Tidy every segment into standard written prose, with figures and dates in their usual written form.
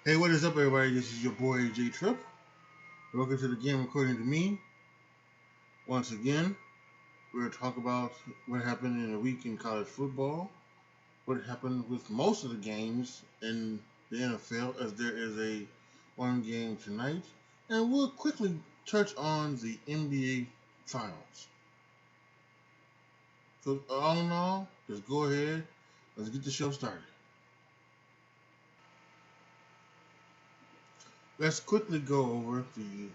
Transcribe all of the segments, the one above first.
Hey, what is up, everybody? This is your boy AJTRIP. Welcome to the game according to me. Once again, we're going to talk about what happened in a week in college football, what happened with most of the games in the NFL, as there is a one game tonight, and we'll quickly touch on the NBA Finals. So, all in all, just go ahead. Let's get the show started. Let's quickly go over the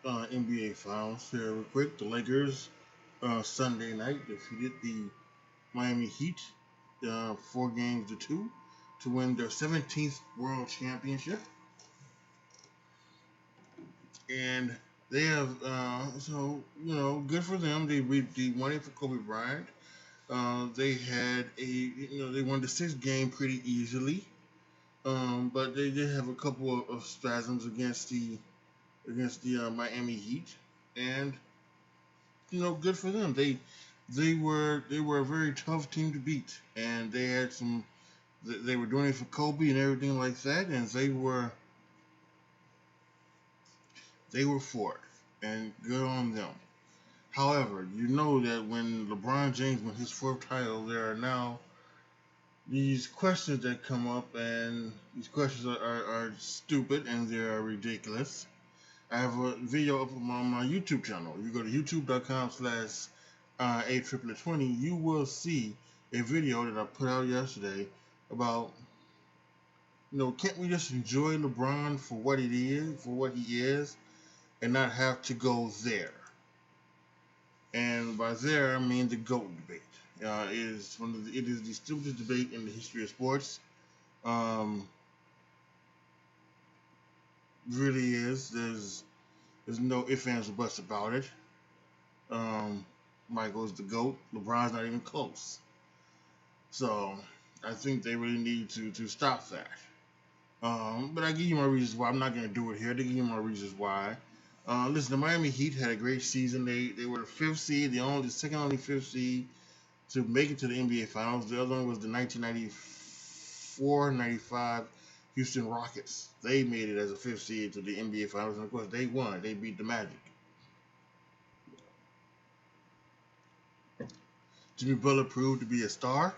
NBA Finals here real quick. The Lakers Sunday night defeated the Miami Heat 4-2 to win their 17th World Championship, and they have good for them. They won it for Kobe Bryant. They had they won the sixth game pretty easily, but they did have a couple of spasms against the Miami Heat, and good for them. They were a very tough team to beat, and they had some. They were doing it for Kobe and everything like that, and they were for it, and good on them. However, you know that when LeBron James won his fourth title, there are now these questions that come up, and these questions are stupid and they are ridiculous. I have a video up on my YouTube channel. You go to youtube.com/ATRIPLET20. You will see a video that I put out yesterday about, can't we just enjoy LeBron for what he is, and not have to go there? And by there, I mean the GOAT debate. It is the stupidest debate in the history of sports. Um, really is. There's no ifs, ands, or buts about it. Michael's the GOAT. LeBron's not even close. So I think they really need to stop that. But I give you my reasons why. I'm not going to do it here. They give you my reasons why. Listen, the Miami Heat had a great season. They were the fifth seed, the second only fifth seed to make it to the NBA Finals. The other one was the 1994-95 Houston Rockets. They made it as a fifth seed to the NBA Finals, and of course they won. They beat the Magic. Jimmy Butler proved to be a star.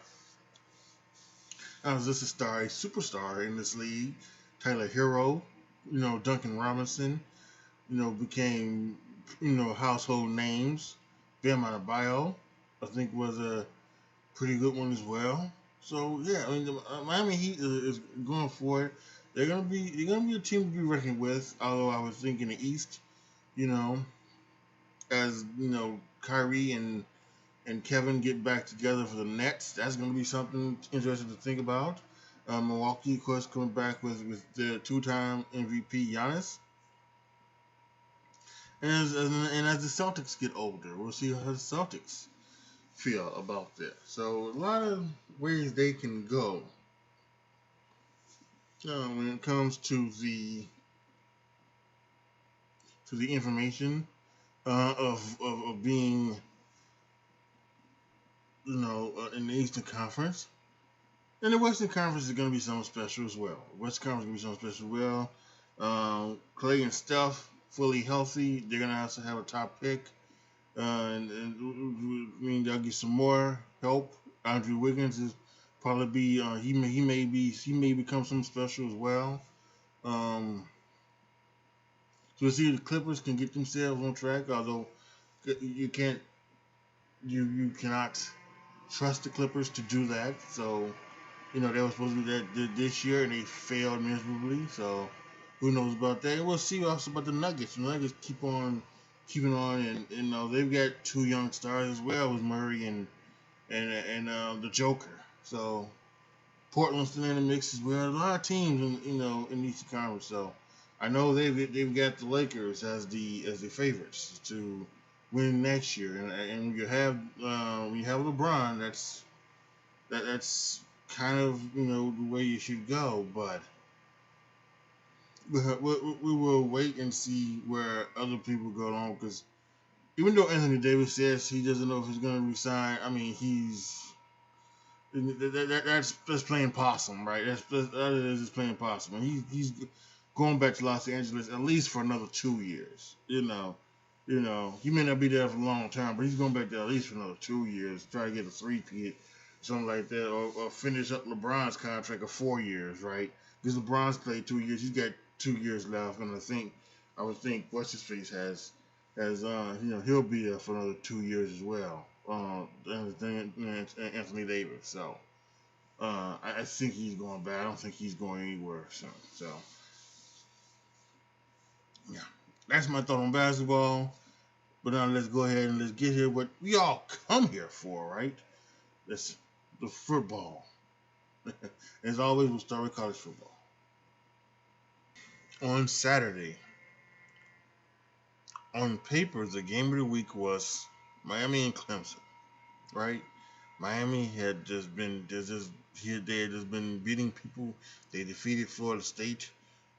Not just a star, a superstar in this league. Tyler Hero, Duncan Robinson, became, household names. Bam Adebayo, I think, was a pretty good one as well. So yeah, I mean, the Miami Heat is going for it. They're gonna be a team to be reckoned with. Although I was thinking the East, you know, as Kyrie and Kevin get back together for the Nets, that's gonna be something interesting to think about. Milwaukee, of course, coming back with the two-time MVP Giannis. And as the Celtics get older, we'll see how the Celtics feel about this. So a lot of ways they can go when it comes to the information of being in the Eastern Conference. And the Western Conference is going to be something special as well. Western Conference is going to be something special as well. Clay and Steph fully healthy. They're going to also have a top pick. And I mean, they'll get some more help. Andrew Wiggins is probably be he may become something special as well. So we'll see if the Clippers can get themselves on track. Although you cannot trust the Clippers to do that. So they were supposed to do that this year and they failed miserably. So who knows about that? And we'll see also about the Nuggets. The Nuggets keeping on, and they've got two young stars as well with Murray and the Joker. So Portland's still in the mix as well. A lot of teams in the Eastern Conference. So I know they've got the Lakers as the favorites to win next year. And when you have LeBron, that's kind of the way you should go. But we will wait and see where other people go on, because even though Anthony Davis says he doesn't know if he's going to resign, I mean, That's playing possum, right? That is just playing possum, and he's going back to Los Angeles at least for another 2 years. He may not be there for a long time, but he's going back there at least for another 2 years, try to get a three-peat, something like that, or finish up LeBron's contract of 4 years, right? Because LeBron's played 2 years, he's got 2 years left, and I would think what's his face has he'll be there for another 2 years as well. Anthony Davis, so. I think he's going back. I don't think he's going anywhere. So yeah, that's my thought on basketball. But now let's go ahead and let's get here what we all come here for, right? That's the football. As always, we'll start with college football. On Saturday, on paper, the game of the week was Miami and Clemson, right? Miami had just been they had just been beating people. They defeated Florida State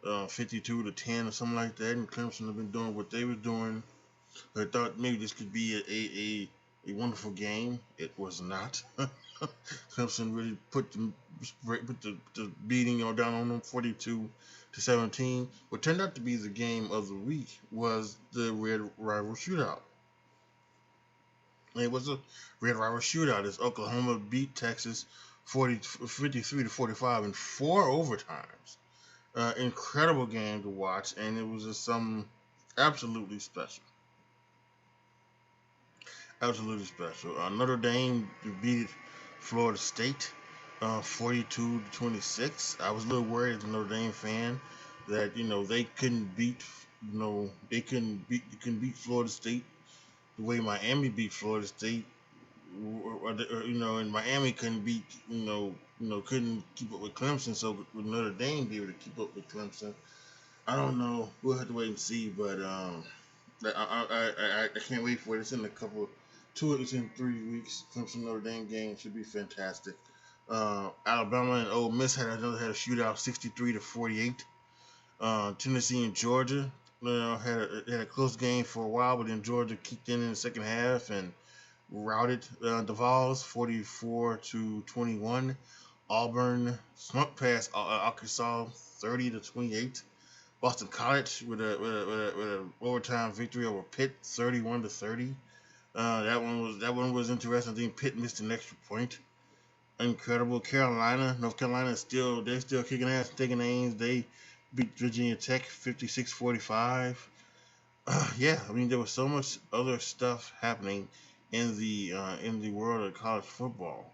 52-10 or something like that, and Clemson have been doing what they were doing. I thought maybe this could be a wonderful game. It was not. Clemson really put the beating down on them 42-17. What turned out to be the game of the week was the Red Rival Shootout. It was a Red Rival Shootout as Oklahoma beat Texas 53-45 in 4 overtimes. Incredible game to watch, and it was just something absolutely special. Absolutely special. Notre Dame beat Florida State 42-26. I was a little worried as a Notre Dame fan that they couldn't beat you couldn't beat Florida State the way Miami beat Florida State, and Miami couldn't beat couldn't keep up with Clemson, so with Notre Dame be able to keep up with Clemson. I don't know. We'll have to wait and see, but I can't wait for it. It's in a couple, it's in 3 weeks. Clemson Notre Dame game should be fantastic. Alabama and Ole Miss had a shootout, 63-48. Tennessee and Georgia, had a close game for a while, but then Georgia kicked in the second half and routed the Vols 44-21. Auburn snuck past Arkansas 30-28. Boston College with a overtime victory over Pitt 31-30. That one was interesting. I think Pitt missed an extra point. Incredible. North Carolina they're still kicking ass and taking names. They beat Virginia Tech 56-45. Yeah, I mean there was so much other stuff happening in the world of college football.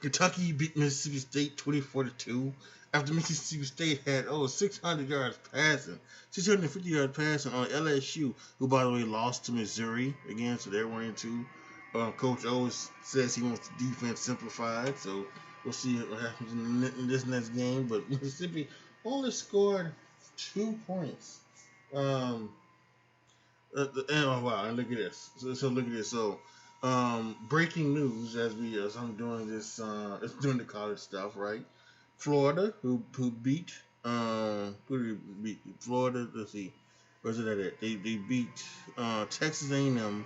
Kentucky beat Mississippi State 24-2 after Mississippi State had 600 yards passing, 650 yards passing on LSU, who by the way lost to Missouri again, so they're 1-2. Coach O says he wants the defense simplified, so we'll see what happens in this next game. But Mississippi only scored 2 points. Wow, and look at this. So look at this. So breaking news as I'm doing this, it's doing the college stuff, right? Florida, who beat who did they beat? Florida. Let's see, where's it at? They beat Texas A&M.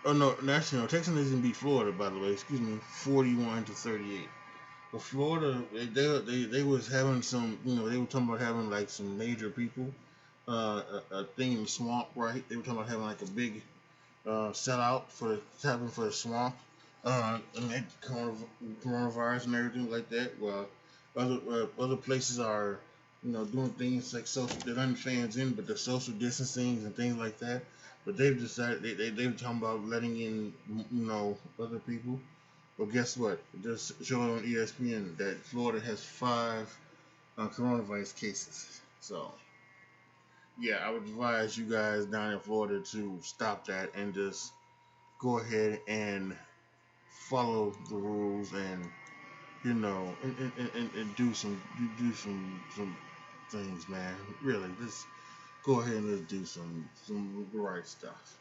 Oh no, actually no, Texas didn't beat Florida, by the way. Excuse me, 41-38. But Florida, they was having some, they were talking about having like some major people, a thing in the swamp, right? They were talking about having like a big sellout for the swamp, and that coronavirus and everything like that. Well, other places are, doing things like social, they're letting fans in, but the social distancing and things like that. But they've decided they were talking about letting in, other people. Well, guess what? Just showing on ESPN that Florida has 5 coronavirus cases. So, yeah, I would advise you guys down in Florida to stop that and just go ahead and follow the rules and and do some things, man. Really, just go ahead and let's do some right stuff.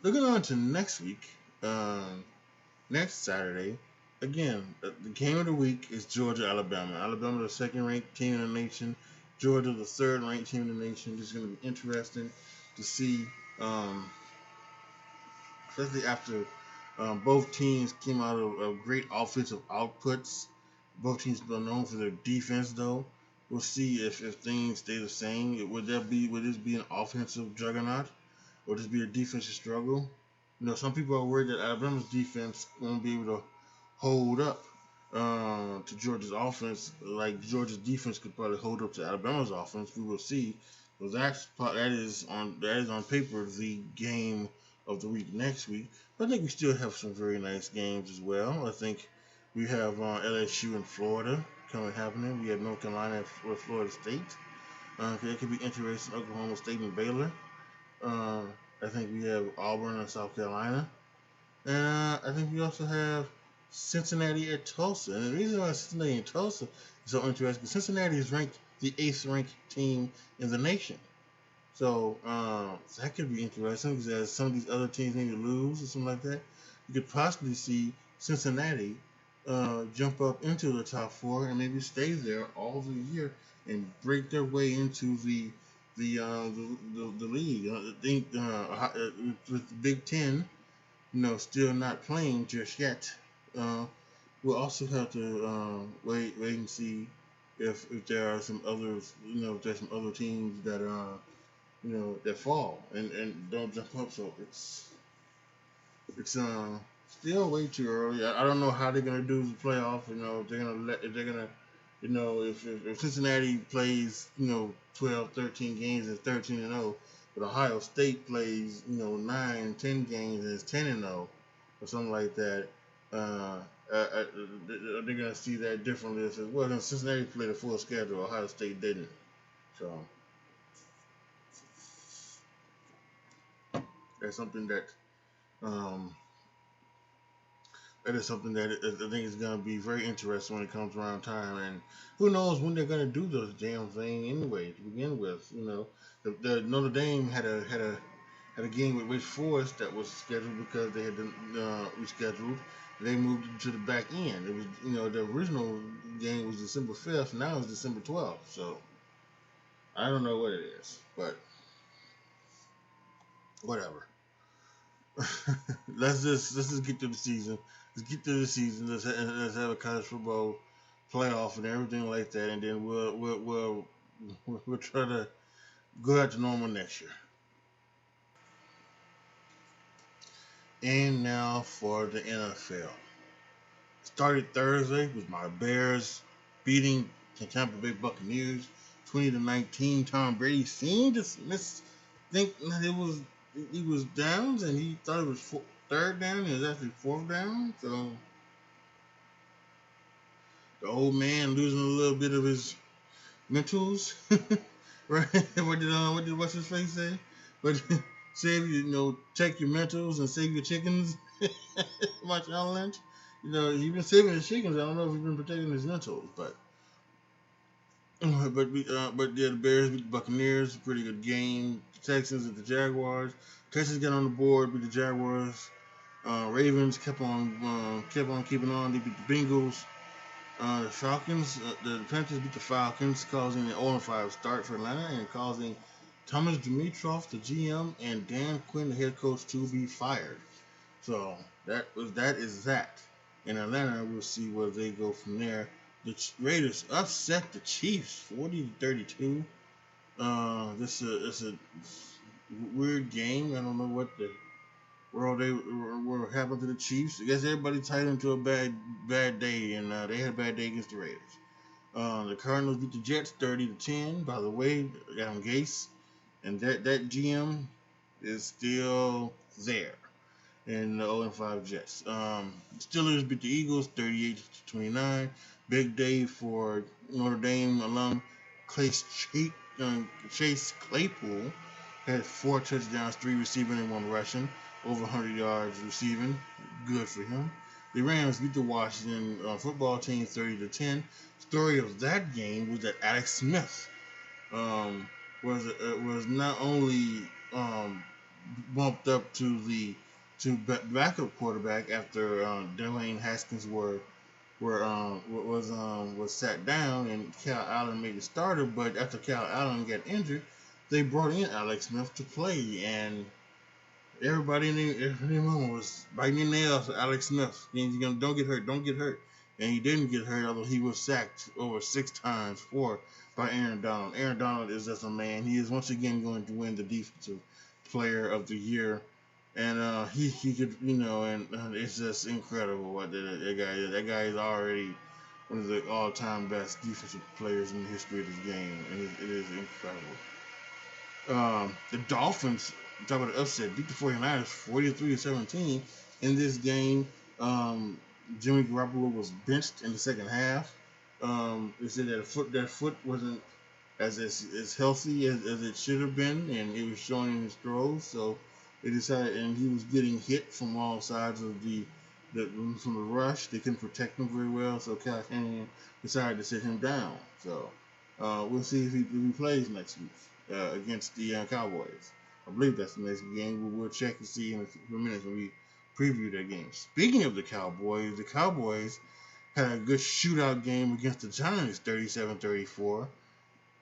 Looking on to next week, next Saturday, again, the game of the week is Georgia Alabama. Alabama, the second-ranked team in the nation. Georgia, the third-ranked team in the nation. This is going to be interesting to see especially after both teams came out of great offensive outputs. Both teams are known for their defense, though. We'll see if things stay the same. Would this be an offensive juggernaut, or just be a defensive struggle? Some people are worried that Alabama's defense won't be able to hold up to Georgia's offense, like Georgia's defense could probably hold up to Alabama's offense. We will see. Well, that is on paper the game of the week next week. But I think we still have some very nice games as well. I think we have LSU and Florida happening. We have North Carolina and Florida State. That could be interesting. Oklahoma State and Baylor. Uh, I think we have Auburn and South Carolina. And I think we also have Cincinnati at Tulsa. And the reason why Cincinnati and Tulsa is so interesting is Cincinnati is ranked the 8th ranked team in the nation. So that could be interesting because as some of these other teams need to lose or something like that, you could possibly see Cincinnati jump up into the top 4 and maybe stay there all the year and break their way into the league. With the Big Ten, still not playing just yet. We'll also have to wait and see if there are some others, if there's some other teams that that fall and don't jump up. So it's still way too early. I don't know how they're gonna do the playoff. If Cincinnati plays 12, 13 games and 13-0, but Ohio State plays 9, 10 games and it's 10-0 or something like that. They're gonna see that differently. As well, then Cincinnati played a full schedule. Ohio State didn't. So that's something that um, I think is going to be very interesting when it comes around time. And who knows when they're going to do those damn thing anyway to begin with. The Notre Dame had a game with Wake Forest that was scheduled because they had rescheduled. They moved it to the back end. It was the original game was December 5th. Now it's December 12th. So I don't know what it is, but whatever. let's just get to the season. Let's get through the season. Let's have a college football playoff and everything like that, and then we'll try to go out to normal next year. And now for the NFL. Started Thursday with my Bears beating the Tampa Bay Buccaneers 20-19. Tom Brady seemed to think that he was down and he thought it was third down and it was actually fourth down. So the old man losing a little bit of his mentals, right? What did what's his face say? But check your mentals and save your chickens. Watch Allen Lynch. He's been saving his chickens. I don't know if he's been protecting his mentals, but the Bears beat the Buccaneers. Pretty good game. The Texans and the Jaguars. Texans got on the board, beat the Jaguars. Ravens kept on keeping on. They beat the Bengals. The Falcons, the Panthers beat the Falcons, causing an 0-5 start for Atlanta and causing Thomas Dimitroff, the GM, and Dan Quinn, the head coach, to be fired. So that is that. In Atlanta, we'll see where they go from there. The Raiders upset the Chiefs 40-32. This is a weird game. I don't know what the world were happened to the Chiefs. I guess everybody tied into a bad day, and they had a bad day against the Raiders. The Cardinals beat the Jets 30-10. By the way, Adam Gase and that GM is still there. And the 0-5 Jets. Steelers beat the Eagles 38-29. Big day for Notre Dame alum Chase Claypool. Had 4 touchdowns, 3 receiving and 1 rushing. Over 100 yards receiving. Good for him. The Rams beat the Washington football team 30-10. Story of that game was that Alex Smith was not only bumped up to backup quarterback after Dwayne Haskins was sat down and Cal Allen made the starter, but after Cal Allen got injured, they brought in Alex Smith to play, and Everybody in the room was biting their nails for Alex Smith. Don't get hurt, don't get hurt. And he didn't get hurt, although he was sacked over 6 times, four by Aaron Donald. Aaron Donald is just a man. He is once again going to win the Defensive Player of the Year. And he could, and it's just incredible what that guy is. That guy is already one of the all-time best defensive players in the history of this game, and it is incredible. The Dolphins, talk about the upset, beat the 49ers 43-17 in this game. Jimmy Garoppolo was benched in the second half. They said that foot wasn't as healthy as it should have been, and it was showing in his throws. So they decided, and he was getting hit from all sides of from the rush. They couldn't protect him very well, so Kyle Shanahan decided to sit him down. So we'll see if he plays next week against the Cowboys. I believe that's the next game. We'll check and see in a few minutes when we preview that game. Speaking of the Cowboys had a good shootout game against the Giants, 37-34.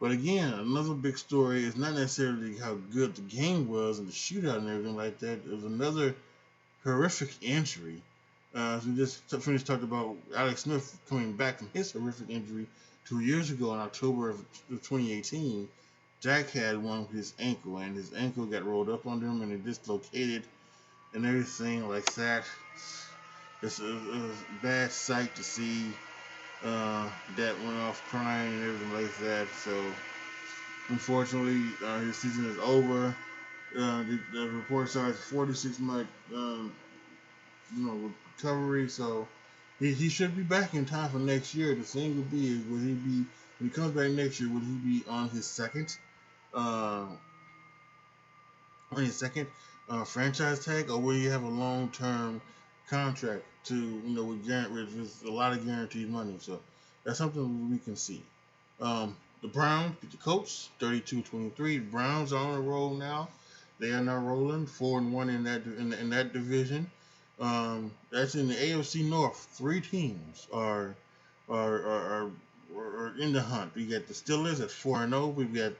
But again, another big story is not necessarily how good the game was and the shootout and everything like that. It was another horrific injury. As we just finished talking about Alex Smith coming back from his horrific injury 2 years ago in October of 2018. Jack had one with his ankle, and his ankle got rolled up under him, and it dislocated and everything like that. It's a bad sight to see. That went off crying and everything like that. So, unfortunately, his season is over. The report says 46-month, recovery. So, he should be back in time for next year. The thing would be is, will he be when he comes back next year? Will he be on his second franchise tag, or will he have a long-term contract with a lot of guaranteed money? So that's something we can see. The Browns beat the Colts 32-23. The Browns are on a roll now. They are now rolling 4-1 in that division. That's in the AFC North. 3 teams are in the hunt. We got the Steelers at 4-0. We've got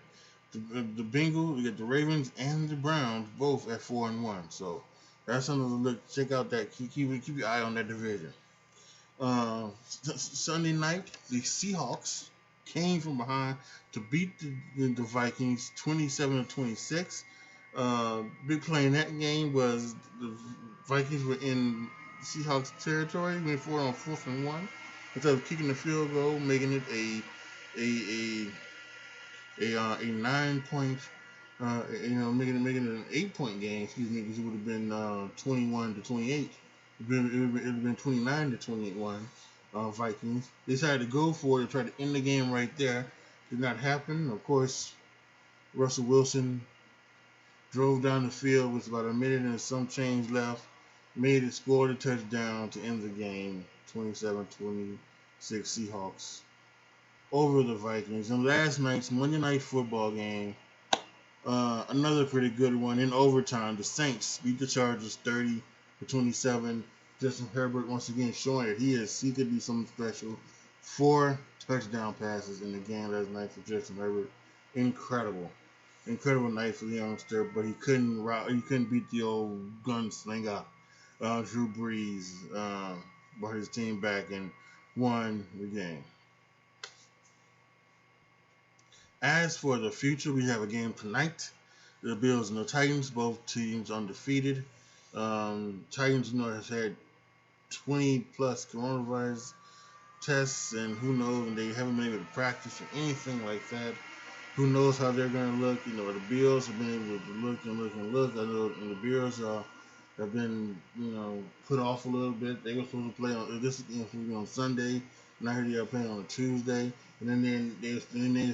the Bengals, we got the Ravens and the Browns both at 4-1. So that's something to look. Check out that. Keep your eye on that division. Sunday night, the Seahawks came from behind to beat the Vikings 27-26. Big play in that game was the Vikings were in Seahawks territory, went forward on 4th and 1. Instead of kicking the field goal, making it a 9-point, making it an 8-point game. Excuse me, because it would have been 21-28. It would have been 29-28. Vikings. They decided to go for it and try to end the game right there. Did not happen. Of course, Russell Wilson drove down the field with about a minute and some change left. Made it, scored a touchdown to end the game. 27-26 Seahawks over the Vikings. And last night's Monday Night Football game, another pretty good one in overtime. The Saints beat the Chargers 30-27. Justin Herbert once again showing that he could be something special. 4 touchdown passes in the game last night for Justin Herbert. Incredible night for the youngster, but he couldn't beat the old gunslinger Drew Brees. Brought his team back and won the game. As for the future, we have a game tonight. The Bills and the Titans, both teams undefeated. Titans, has had 20 plus coronavirus tests, and who knows, and they haven't been able to practice or anything like that. Who knows how they're going to look? The Bills have been able to look. I know the Bills have been, put off a little bit. They were supposed to play on Sunday, and I heard they are playing on a Tuesday. And then they're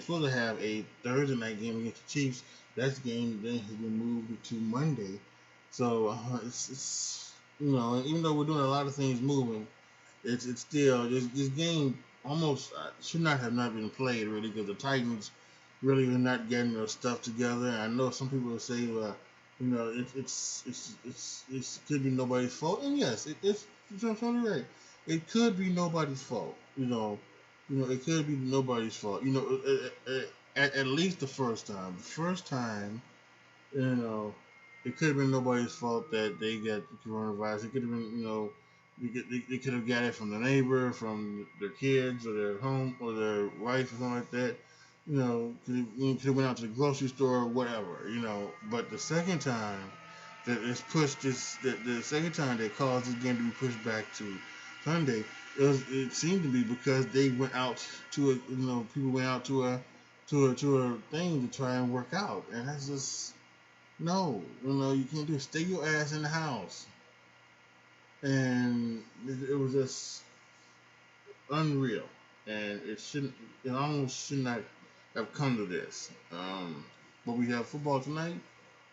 supposed to have a Thursday night game against the Chiefs. That game then has been moved to Monday. So it's even though we're doing a lot of things moving, it's still this game almost should not have been played really, because the Titans really are not getting their stuff together. And I know some people will say, well, it could be nobody's fault, and yes, it's totally right. It could be nobody's fault. It could be nobody's fault. At least the first time. The first time, it could have been nobody's fault that they got the coronavirus. It could have been, they could have got it from the neighbor, from their kids, or their home, or their wife, or something like that. Could have went out to the grocery store, or whatever. But the second time that it's pushed, the second time that caused this game to be pushed back to Sunday, it seemed to be because they went out to a, people went out to a thing to try and work out, and that's just no, you can't do it. Stay your ass in the house. And it was just unreal. And it almost should not have come to this. But we have football tonight.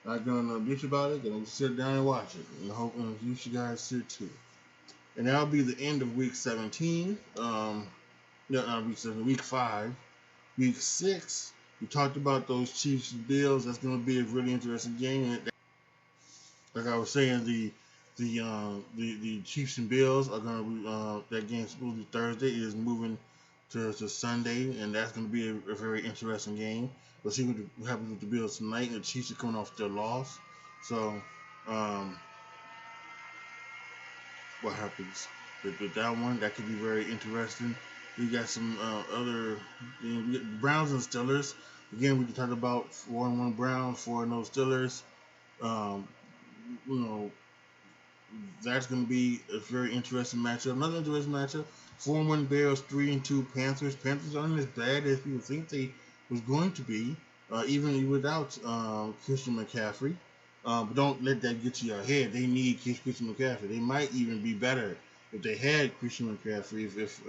I'm gonna bitch about it. Gonna sit down and watch it. And hope you guys sit too. And that'll be the end of week 17. No, not week 7, week 5. Week 6. We talked about those Chiefs and Bills. That's gonna be a really interesting game. Like I was saying, the Chiefs and Bills are going to be that game's supposed to be Thursday. It is moving to Sunday, and that's going to be a very interesting game. We'll see what happens with the Bills tonight. And the Chiefs are coming off their loss, so what happens with that one? That could be very interesting. We got some other we got Browns and Steelers. Again, we can talk about 4-1 Browns, 4-0 Steelers. Um, you know, that's going to be a very interesting matchup. Another interesting matchup: 4-1 Bears, 3-2 Panthers. Panthers aren't as bad as people think they was going to be, even without Christian McCaffrey. But don't let that get to your head. They need Christian McCaffrey. They might even be better if they had Christian McCaffrey. If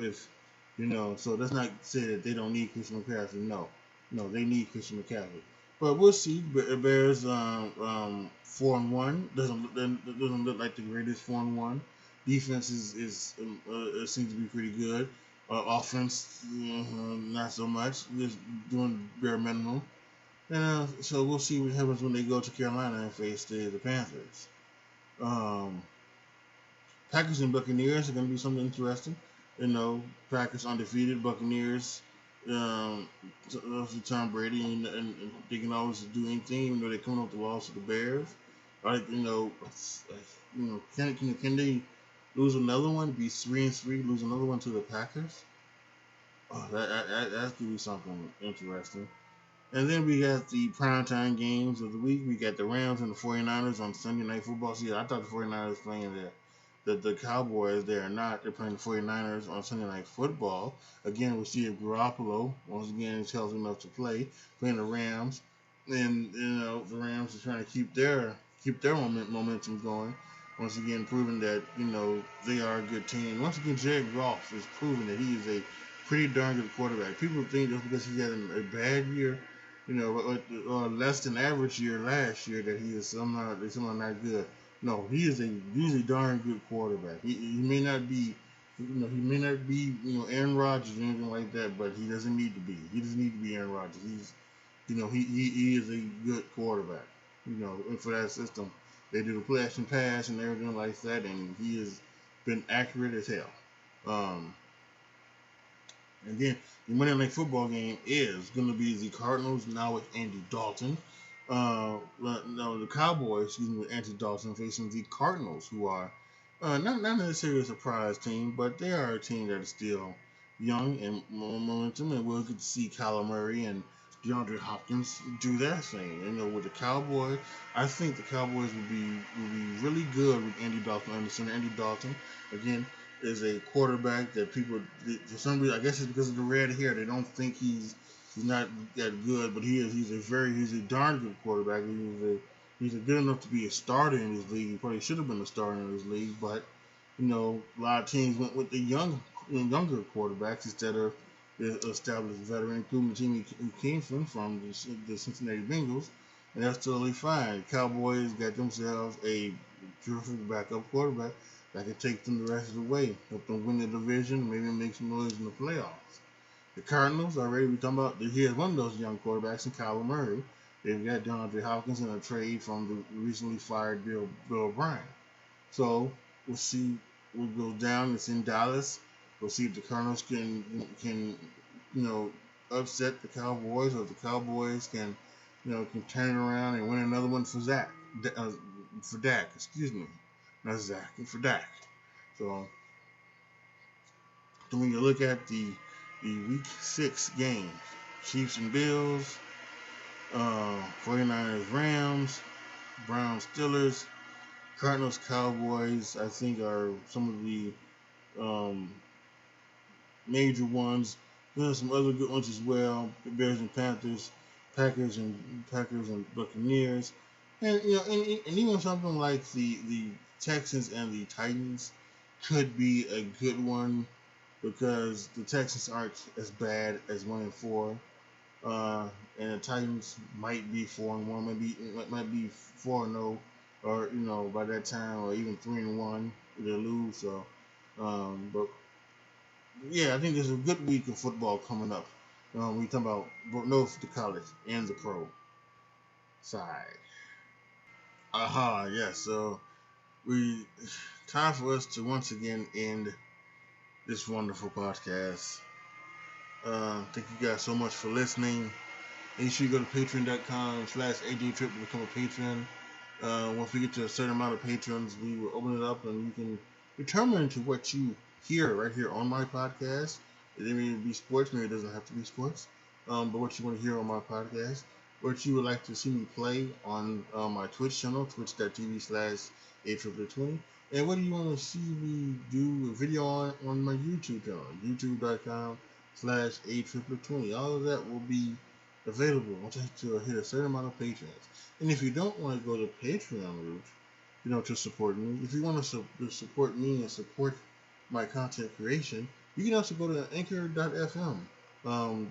so let's not say that they don't need Christian McCaffrey. No, they need Christian McCaffrey. But we'll see. Bears 4-1 doesn't look like the greatest 4-1. Defense is seems to be pretty good. Offense, not so much. Just doing bare minimum. So we'll see what happens when they go to Carolina and face the Panthers. Packers and Buccaneers are going to be something interesting. Packers undefeated, Buccaneers. Tom Brady, and they can always do anything, even though they're coming off the loss of the Bears. Can they lose another one? Be 3-3, lose another one to the Packers? Oh, that could be something interesting. And then we got the primetime games of the week. We got the Rams and the 49ers on Sunday Night Football. See, I thought the 49ers playing the Cowboys. They're not. They're playing the 49ers on Sunday Night Football. Again, we see Garoppolo. Once again, he's healthy enough to play. Playing the Rams. And, the Rams are trying to keep their momentum going. Once again, proving that, they are a good team. Once again, Jared Goff is proving that he is a pretty darn good quarterback. People think just because he had a bad year, or less than average year last year, that he is somehow not good. No, he is a usually darn good quarterback. He may not be, Aaron Rodgers or anything like that, but he doesn't need to be. He doesn't need to be Aaron Rodgers. He's, he is a good quarterback. And for that system, they do the play action pass and everything like that, and he has been accurate as hell. And then the Monday Night Football game is going to be the Cardinals now with Andy Dalton. The Cowboys, with Andy Dalton facing the Cardinals, who are not necessarily a surprise team, but they are a team that is still young and momentum, and we'll get to see Kyler Murray and DeAndre Hopkins do their thing. With the Cowboys, I think the Cowboys will be really good with Andy Dalton under center. Andy Dalton, again, is a quarterback that people, for some reason, I guess it's because of the red hair, they don't think he's not that good, but he is. He's a darn good quarterback. He's good enough to be a starter in his league. He probably should have been a starter in his league, but a lot of teams went with the younger quarterbacks instead of the established veteran, including the team he came from the Cincinnati Bengals, and that's totally fine. Cowboys got themselves a terrific backup quarterback that can take them the rest of the way, help them win the division, maybe make some noise in the playoffs. The Cardinals, already we talking about, here's one of those young quarterbacks in Kyler Murray. They've got DeAndre Hopkins in a trade from the recently fired Bill O'Brien. So we'll see what goes down. It's in Dallas. We'll see if the Cardinals can upset the Cowboys, or if the Cowboys can turn it around and win another one for Zach. for Dak. Excuse me, not Zach. For Dak. So then when you look at the Week 6 games, Chiefs and Bills, 49ers Rams, Browns Steelers, Cardinals Cowboys, I think are some of the um, major ones. There's some other good ones as well. The Bears and Panthers, Packers and Buccaneers, and and even something like the Texans and the Titans could be a good one because the Texans aren't as bad as 1-4, and the Titans might be 4-1, might be 4-0, or by that time, or even 3-1 if they lose. So, but yeah, I think there's a good week of football coming up. We talk about both the college and the pro side. Aha, yes. So we time for us to once again end this wonderful podcast. Thank you guys so much for listening. Make sure you go to patreon.com/AJTRIP to become a patron. Once we get to a certain amount of patrons, we will open it up and you can determine to what you hear right here on my podcast. It may be sports, maybe it doesn't have to be sports, but what you want to hear on my podcast, what you would like to see me play on my Twitch channel, twitch.tv/ATRIP20, and what do you want to see me do a video on my YouTube channel, youtube.com/ATRIP20. All of that will be available once I hit a certain amount of patrons. And if you don't want to go the Patreon route, to support me, if you want to support me and support my content creation, you can also go to anchor.fm,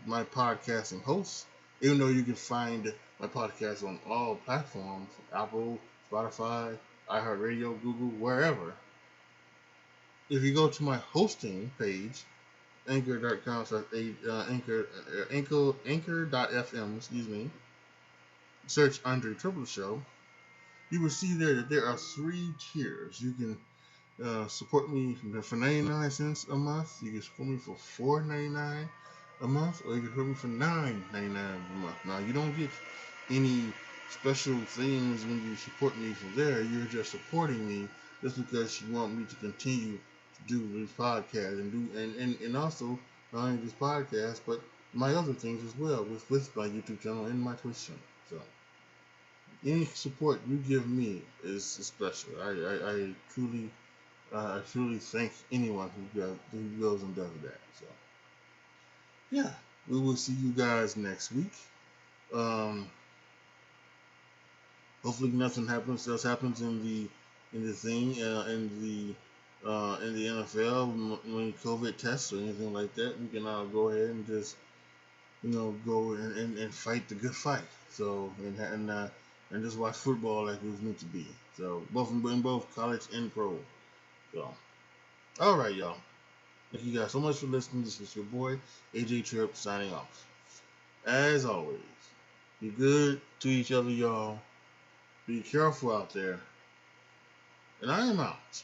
my podcasting host, even though you can find my podcast on all platforms, Apple, Spotify, iHeartRadio, Google, wherever. If you go to my hosting page, anchor.fm, search Andre Triple Show, you will see there that there are 3 tiers. You can support me for 99 cents a month. You can support me for $4.99 a month, or you can support me for $9.99 a month. Now, you don't get any special things when you support me from there. You're just supporting me just because you want me to continue to do this podcast and also not only this podcast but my other things as well with my YouTube channel and my Twitch channel. So any support you give me is special. I truly thank anyone who goes and does that. So yeah, we will see you guys next week. Hopefully nothing else happens in the thing in the NFL when COVID tests or anything like that. We can all go ahead and just go and fight the good fight. So and just watch football like it was meant to be. So in both college and pro. So all right, y'all. Thank you guys so much for listening. This is your boy AJTRIP signing off. As always, be good to each other, y'all. Be careful out there. And I am out.